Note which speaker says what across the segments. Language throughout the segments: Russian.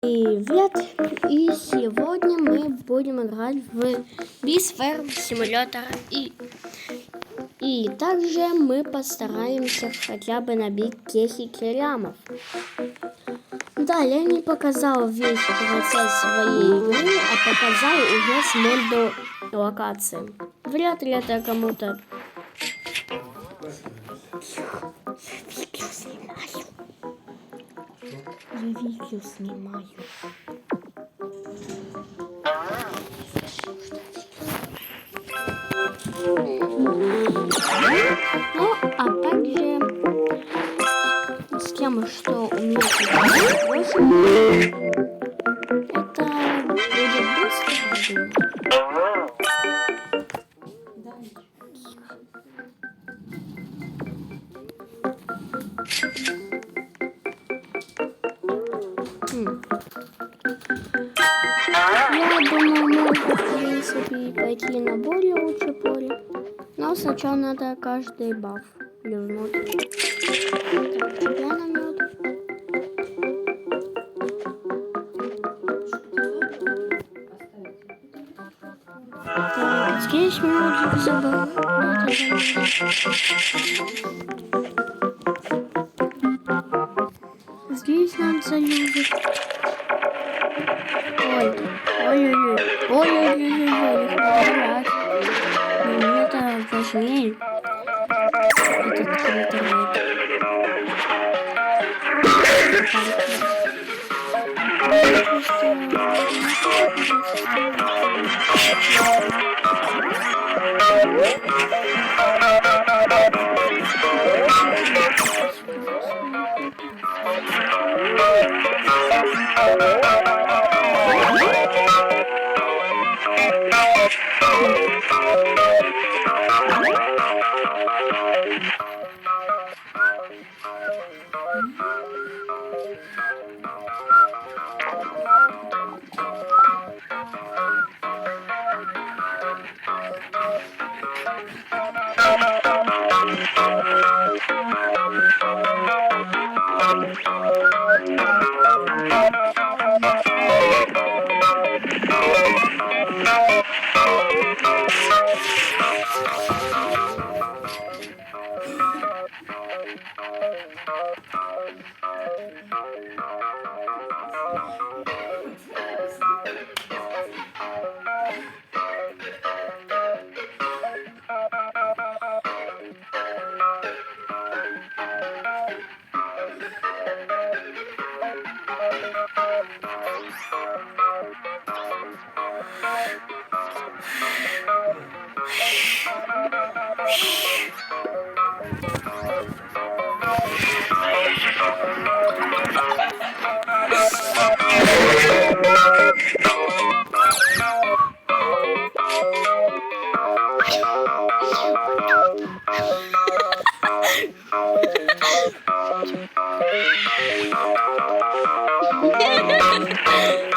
Speaker 1: Привет! И сегодня мы будем играть в Biosphere Simulator и также мы постараемся хотя бы набить 10 лямов. Да, я не показал весь процесс своей игры, а показал уже с моду локации. Вряд ли это кому-то... Я видео снимаю. Ну, а также с тем, что у меня это будет быстро, я думаю, можно, в принципе, пойти на более лучшее поле. Но сначала надо каждый баф ливнуть. Так, тебя намет. Так, здесь мелодик забыл. Здесь нам заюзать. Ой-ой-ой, ой-ой-ой, хватит. Мне это важнее. Этот критерий.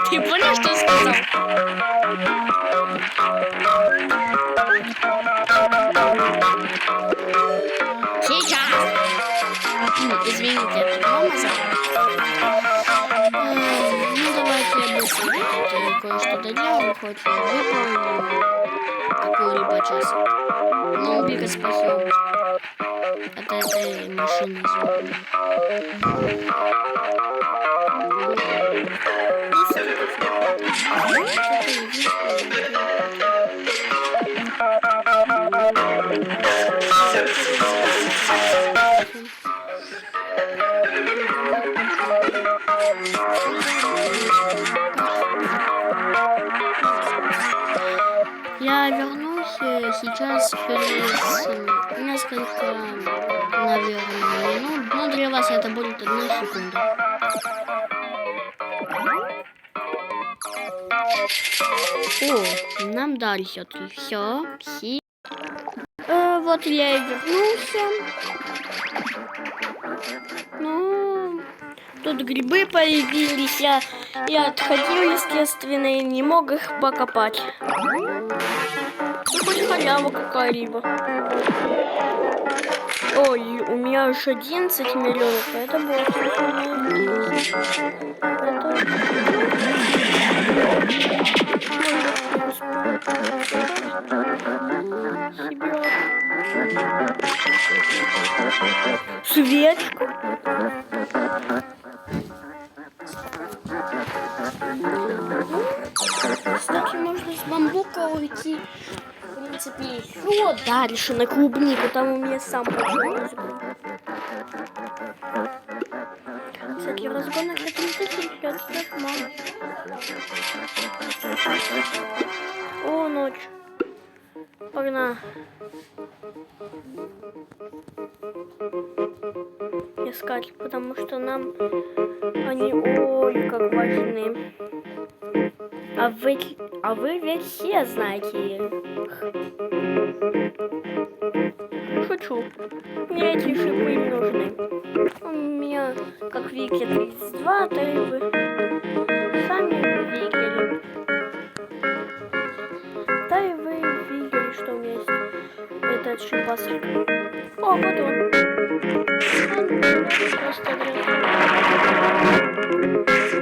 Speaker 1: Ты понял, что сказал? Сейчас! Извините, это мама ну, давайте я быстренько кое-что доделаю, хоть я выполню какую-либо часть. Ну, убегать спасем от этой машины звука. Я вернусь сейчас через несколько, наверное, минут. Но для вас это будет 1 секунда. О, нам дали все-таки. Все. Вот я и вернулся. Ну, тут грибы появились. Я отходил, естественно, и не мог их покопать. Ну, хоть халява какая-либо. Ой, у меня аж 11 миллионов. Это было. свечку. Кстати, можно с бамбука уйти. В принципе, еще дальше на клубнику. Там у меня сам большой разгон. Кстати, разгонов 3000 это так мало. О, ночь. Погнали. Искать, потому что нам они ой как важны. А вы ведь все знаете их. Шучу. Мне эти шипы не нужны. У меня, как Вики 32, то и вы сами видели. Да и вы видели, что у меня есть этот шипасик. О, вот он. Просто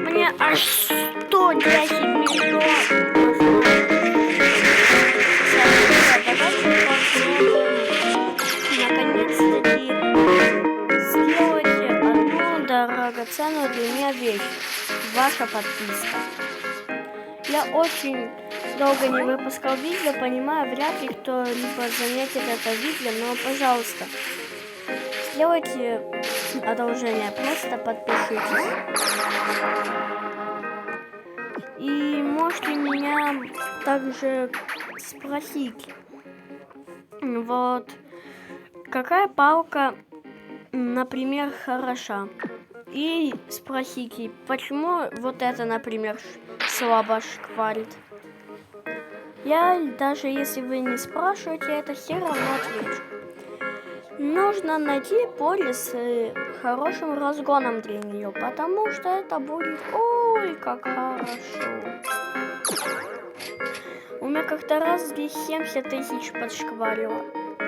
Speaker 1: мне аж 110 миллионов. Наконец-таки сделайте одну драгоценную для меня вещь. Ваша подписка. Я очень долго не выпускал видео, понимаю, вряд ли кто-либо заметит это видео, но, пожалуйста, сделайте одолжение, просто подпишитесь. И можете меня также спросить, вот, какая палка, например, хороша. И спросите, почему вот это, например, слабо шкварит. Я, даже если вы не спрашиваете, это все равно отвечу. Нужно найти поле с хорошим разгоном для нее, потому что это будет ой как хорошо. У меня как-то раз здесь 70 тысяч подшкварило.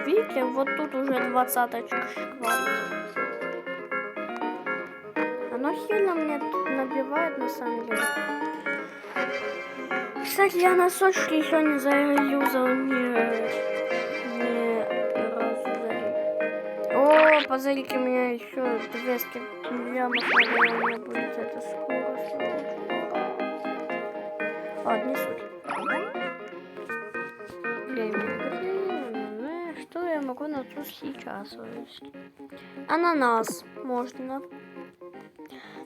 Speaker 1: Видите, вот тут уже 20-очка шкварит. Оно сильно мне набивает на самом деле. Кстати, я носочки еще не заюзал ни разу. О, позарите, у меня еще 200 лямов, наверное, у меня будет это скоро. Ладно, не суть. Что я могу на тут сейчас вывести? Ананас можно.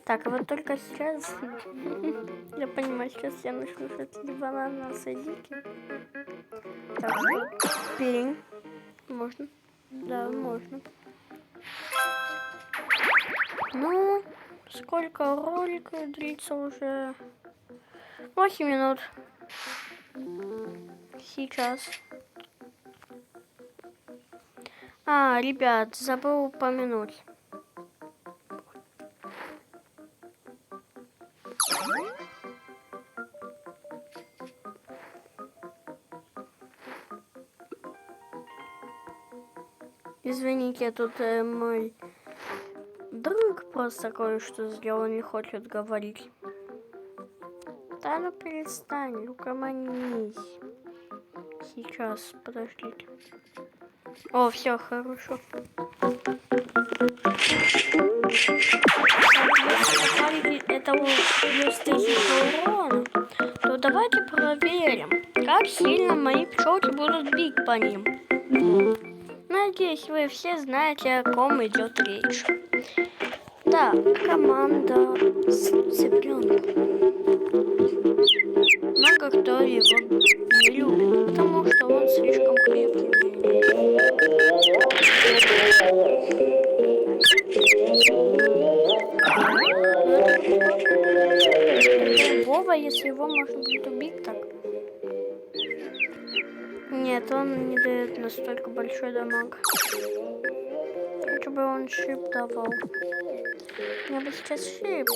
Speaker 1: Так, а вот только сейчас, я понимаю, сейчас я начну либо ананас и дики. Так, перень. Можно? Да, можно. Ну, сколько ролик длится уже? 8 минут. Сейчас. Ребят, забыл упомянуть. Извините, тут мой друг просто кое-что сделал, не хочет говорить. Да ну перестань, угомонись. Сейчас, подождите. О, все хорошо. Это плюс 1000 урона. То давайте проверим, как сильно мои пчелки будут бить по ним. Надеюсь, вы все знаете, о ком идет речь. Да, команда цыпленок. Много кто его не любит, потому что он слишком крепкий. Вова, если его можно будет убить, так. Нет, он не дает настолько большой дамаг. Лучше бы он шип давал. У меня бы сейчас шип.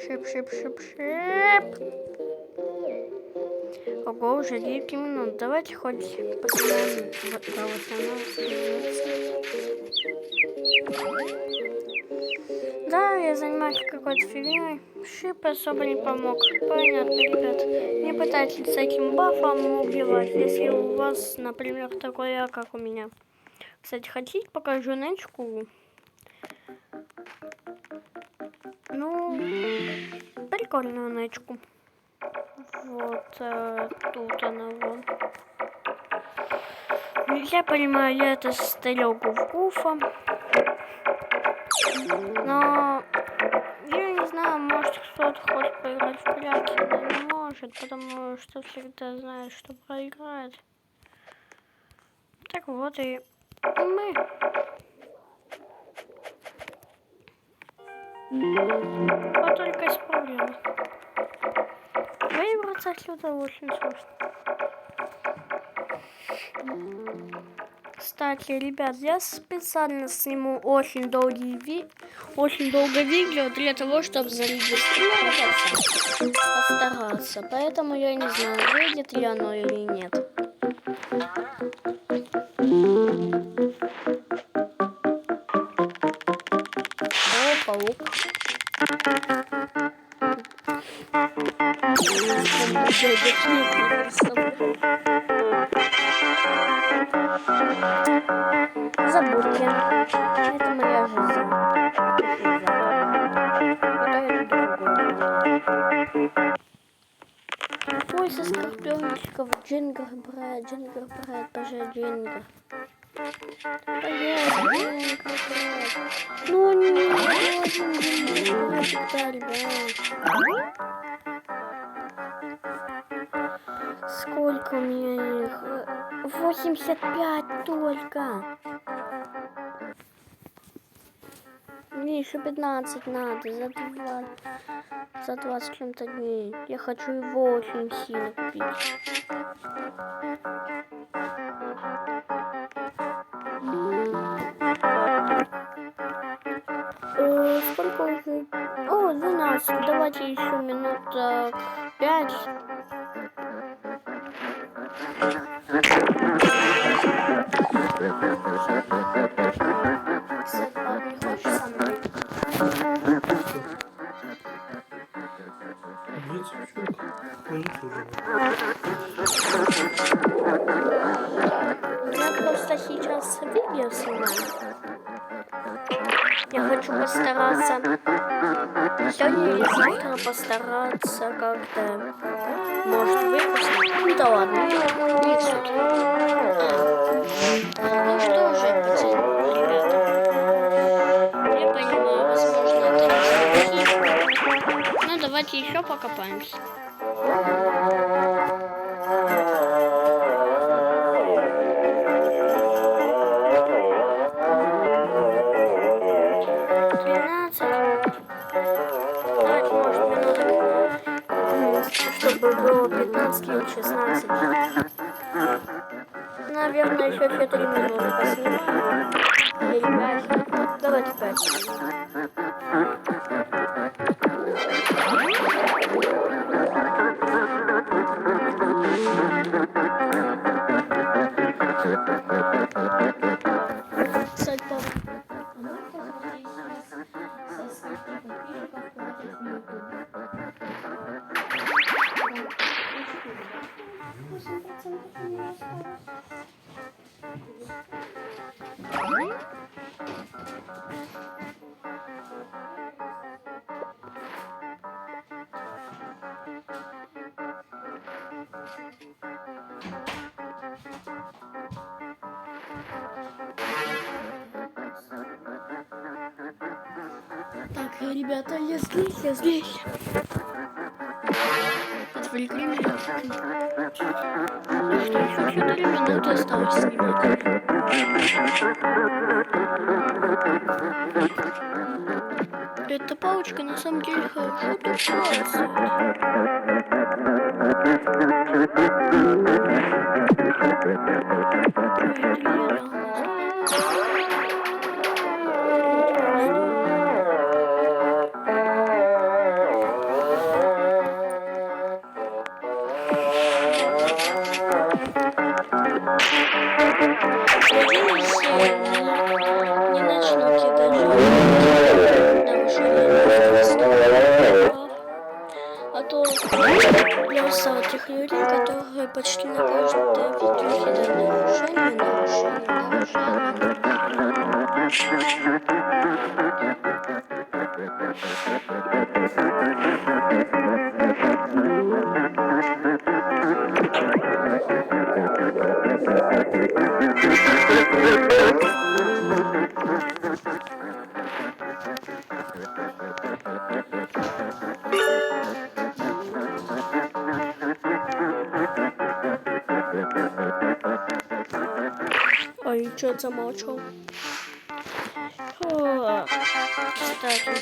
Speaker 1: Шип. Ого, уже 9 минут. Давайте хоть посмотрим. Да, вот она. Да, я занимаюсь какой-то фигней. Шип особо не помог. Понятно, ребят. Не пытайтесь с этим бафом убивать, если у вас, например, такой, как у меня. Кстати, хотите, покажу нычку? Ну, прикольную нычку. Вот тут она вон. Я понимаю, я это старегу в Гуфа. Но я не знаю, может кто-то хочет поиграть в прятки, но не может, потому что всегда знает, что проиграет. Так вот и мы. Вот только есть проблема. Выбраться отсюда очень сложно. Кстати, ребят, я специально сниму очень долго видео для того, чтобы зарегистрироваться, постараться. Поэтому я не знаю, выйдет ли оно или нет. О, паук. Забудьте. Это моя жизнь. Ой, со скорпиончиков. Джингербред, боже, Джингер. Ну нет, сколько у меня их? 85 только. Мне еще 15 надо за 20 чем-то дней. Я хочу его очень сильно купить. Сколько уже? О, 12. Давайте еще минут 5. Я просто сейчас видео снимаю. Я хочу постараться сегодня или завтра постараться как-то, может, выпустить. Ну да ладно, не суть. Ну что же, ребята, я понимаю, возможно, это не стихи. Ну давайте еще покопаемся. Чтобы было 15 или 16. Наверное, еще 4 минуты поснимаю. Или 5. Давайте 5. Кстати, так, ребята, я здесь. Отвлекли меня. Ну что, еще 4 минуты осталось снимать. Эта палочка на самом деле хорошо тушается. Не начну кидать. то я устал от тех людей, которые почти на каждое видео кидают нарушение. Ой, что-то замолчал. Кстати.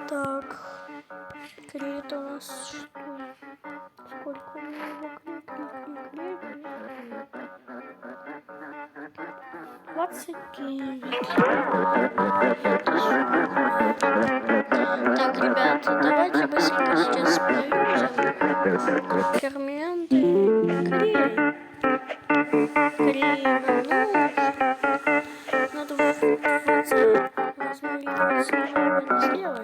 Speaker 1: Так, клеит у нас что? Сколько у него клеит? 29. Так, ребята, давайте быстренько сейчас проверим ферменты. Клей. Надо размалировать слева.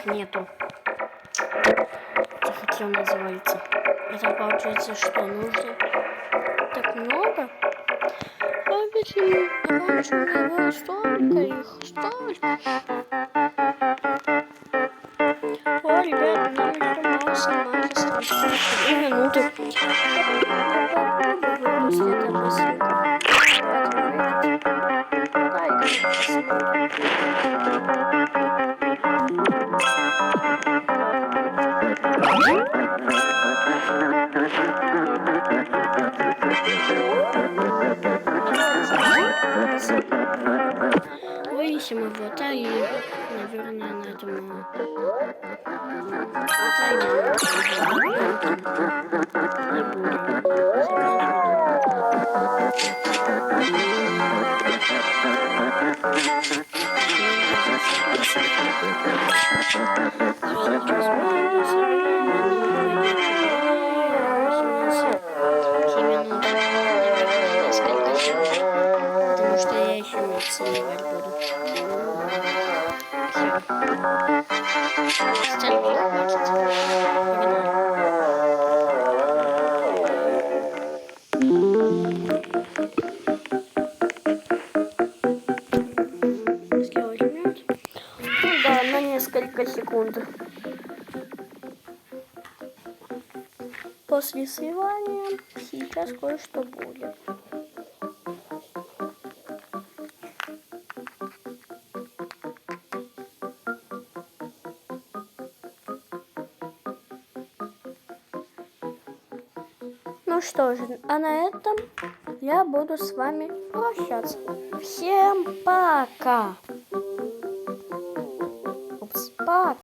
Speaker 1: Нету. Это хотел называется. Это получается, что нужно так много? А ведь раньше у него столько их. О, ребят, нам еще мало снимать осталось. 3 минуты. Выпустить это быстренько. Вывесим его, да, и, наверное, на этом потому что я еще не оценивать буду. Стенки хватит. Сделать мед. Ну да, на несколько секунд. После сливания сейчас кое-что будет. Ну что же, а на этом я буду с вами прощаться. Всем пока! Упс, пока!